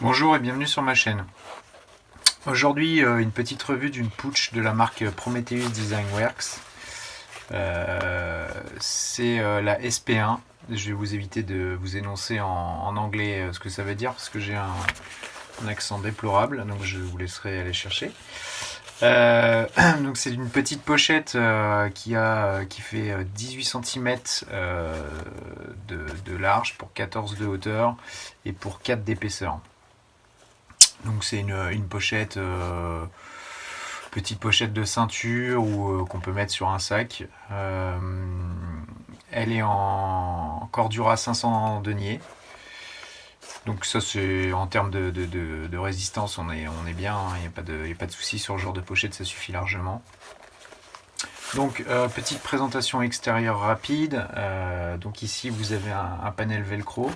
Bonjour et bienvenue sur ma chaîne. Aujourd'hui, une petite revue d'une pouch de la marque Prometheus Design Works. C'est la SP1. Je vais vous éviter de vous énoncer en anglais ce que ça veut dire parce que j'ai un accent déplorable, donc je vous laisserai aller chercher. Donc c'est une petite pochette qui fait 18 cm de large pour 14 de hauteur et pour 4 d'épaisseur. Donc c'est une pochette, petite pochette de ceinture ou qu'on peut mettre sur un sac. Elle est en Cordura 500 deniers. Donc ça c'est en termes de résistance, on est bien, il n'y a pas de souci sur le genre de pochette, ça suffit largement. Donc petite présentation extérieure rapide. Donc ici vous avez un panel velcro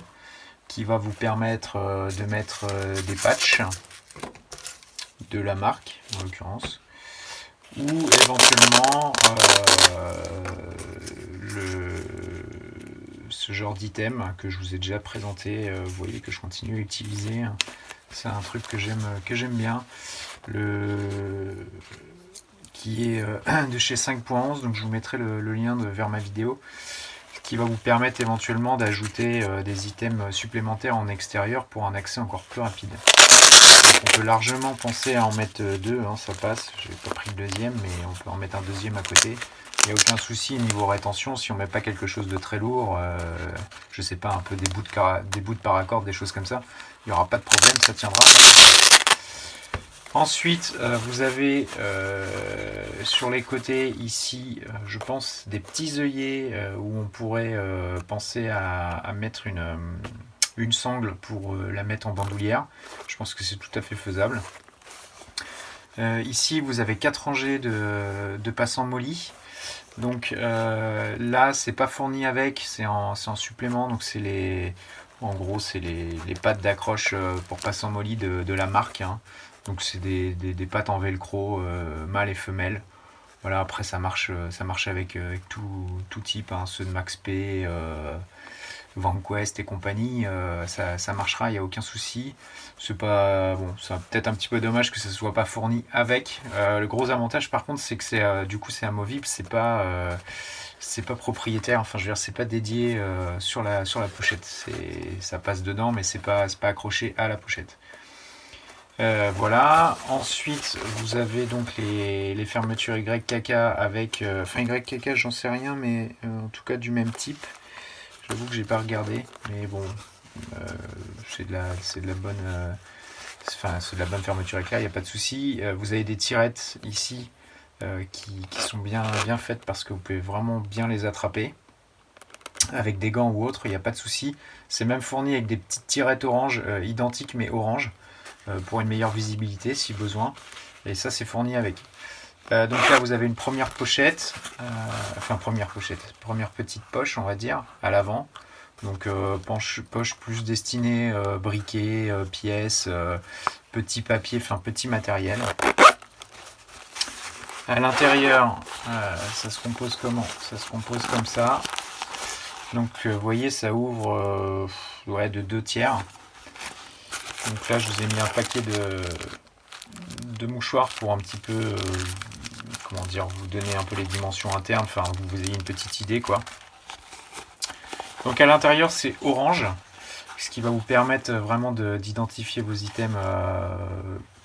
qui va vous permettre de mettre des patchs de la marque en l'occurrence, ou éventuellement ce genre d'item que je vous ai déjà présenté. Vous voyez que je continue à utiliser, c'est un truc que j'aime bien, qui est de chez 5.11, donc je vous mettrai le lien vers ma vidéo, qui va vous permettre éventuellement d'ajouter des items supplémentaires en extérieur pour un accès encore plus rapide. Donc on peut largement penser à en mettre deux, ça passe. J'ai pas pris le deuxième, mais on peut en mettre un deuxième à côté. Il n'y a aucun souci niveau rétention si on met pas quelque chose de très lourd, je sais pas, un peu des bouts de paracord, des choses comme ça, il n'y aura pas de problème, ça tiendra. Ensuite, vous avez sur les côtés ici, je pense, des petits œillets où on pourrait penser à mettre une sangle pour la mettre en bandoulière. Je pense que c'est tout à fait faisable. Ici, vous avez 4 rangées de passants mollis. Donc là, c'est pas fourni avec, c'est en supplément. Donc en gros, c'est les pattes d'accroche pour passants mollis de la marque. Donc c'est des pattes en velcro mâle et femelle. Voilà, après ça marche avec tout type, ceux de Max P, VanQuest et compagnie, ça marchera, il n'y a aucun souci. C'est pas bon, c'est peut-être un petit peu dommage que ça soit pas fourni avec. Le gros avantage par contre, c'est que c'est amovible, c'est pas propriétaire, enfin je veux dire c'est pas dédié sur la pochette. Ça passe dedans, mais c'est pas accroché à la pochette. Voilà, ensuite vous avez donc les fermetures YKK avec, enfin YKK j'en sais rien, mais en tout cas du même type. J'avoue que j'ai pas regardé, mais bon, c'est de la bonne, c'est de la bonne fermeture éclair, il n'y a pas de souci. Vous avez des tirettes ici qui sont bien faites parce que vous pouvez vraiment bien les attraper avec des gants ou autre, il n'y a pas de souci. C'est même fourni avec des petites tirettes orange, identiques mais orange, pour une meilleure visibilité si besoin. Et ça c'est fourni avec. Donc là vous avez une première pochette, première petite poche on va dire à l'avant. Donc poche plus destinée briquet, pièces, petit papier, enfin petit matériel. À l'intérieur, ça se compose comment? Ça se compose comme ça. Donc vous voyez ça ouvre de 2/3. Donc là je vous ai mis un paquet de mouchoirs pour un petit peu comment dire, vous donner un peu les dimensions internes, enfin vous ayez une petite idée quoi. Donc à l'intérieur c'est orange, ce qui va vous permettre vraiment d'identifier vos items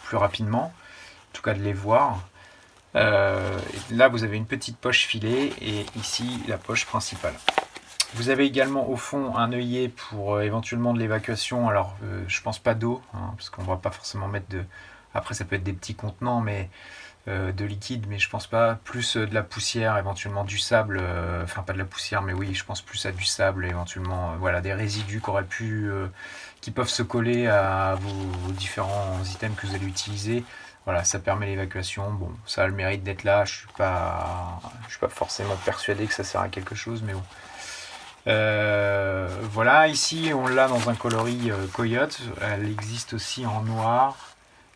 plus rapidement, en tout cas de les voir. Là vous avez une petite poche filée et ici la poche principale. Vous avez également au fond un œillet pour éventuellement de l'évacuation. Alors je pense pas d'eau, parce qu'on va pas forcément mettre de... Après ça peut être des petits contenants mais de liquide, mais je pense pas. Plus de la poussière, éventuellement du sable, enfin pas de la poussière, mais oui je pense plus à du sable, éventuellement voilà, des résidus qui peuvent se coller à vos différents items que vous allez utiliser. Voilà, ça permet l'évacuation. Bon, ça a le mérite d'être là. Je suis pas forcément persuadé que ça sert à quelque chose, mais bon. Voilà, ici on l'a dans un coloris coyote. Elle existe aussi en noir,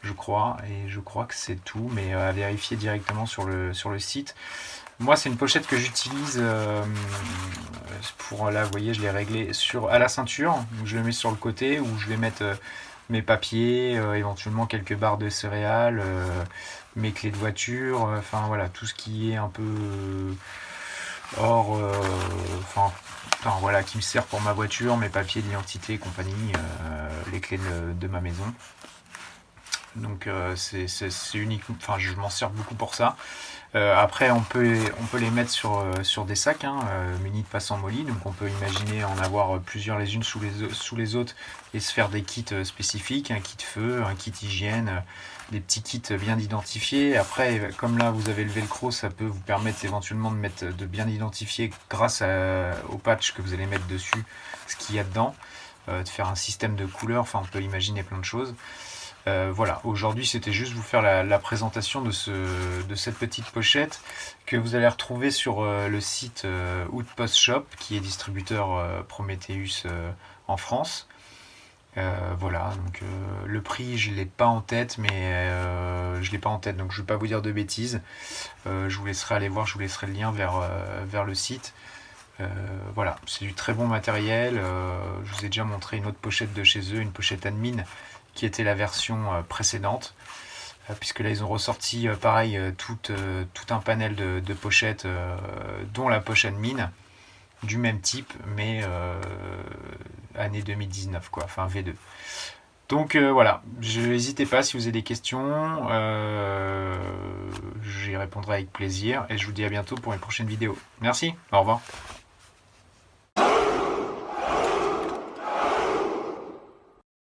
je crois, et je crois que c'est tout, mais à vérifier directement sur le site. Moi c'est une pochette que j'utilise pour, là vous voyez je l'ai réglé à la ceinture, donc je le mets sur le côté, ou je vais mettre mes papiers, éventuellement quelques barres de céréales, mes clés de voiture, enfin voilà, tout ce qui est un peu hors, enfin voilà, qui me sert pour ma voiture, mes papiers d'identité et compagnie, les clés de ma maison. Donc c'est unique, enfin je m'en sers beaucoup pour ça. Après on peut les mettre sur des sacs, hein, munis de passants molly, donc on peut imaginer en avoir plusieurs les unes sous les autres et se faire des kits spécifiques, un kit feu, un kit hygiène, des petits kits bien identifiés. Après, comme là vous avez le velcro, ça peut vous permettre éventuellement de bien identifier grâce au patch que vous allez mettre dessus ce qu'il y a dedans, de faire un système de couleurs, enfin on peut imaginer plein de choses. Voilà, aujourd'hui c'était juste vous faire la présentation de cette petite pochette que vous allez retrouver sur le site Outpost Shop, qui est distributeur Prometheus en France. Voilà, donc le prix je l'ai pas en tête, mais je l'ai pas en tête, donc je vais pas vous dire de bêtises. Je vous laisserai aller voir, je vous laisserai le lien vers le site. Voilà, c'est du très bon matériel. Je vous ai déjà montré une autre pochette de chez eux, une pochette admin qui était la version précédente, puisque là ils ont ressorti pareil tout un panel de pochettes, dont la poche admin, du même type, mais année 2019 quoi, enfin V2. Donc voilà, n'hésitez pas si vous avez des questions, j'y répondrai avec plaisir et je vous dis à bientôt pour une prochaine vidéo. Merci, au revoir.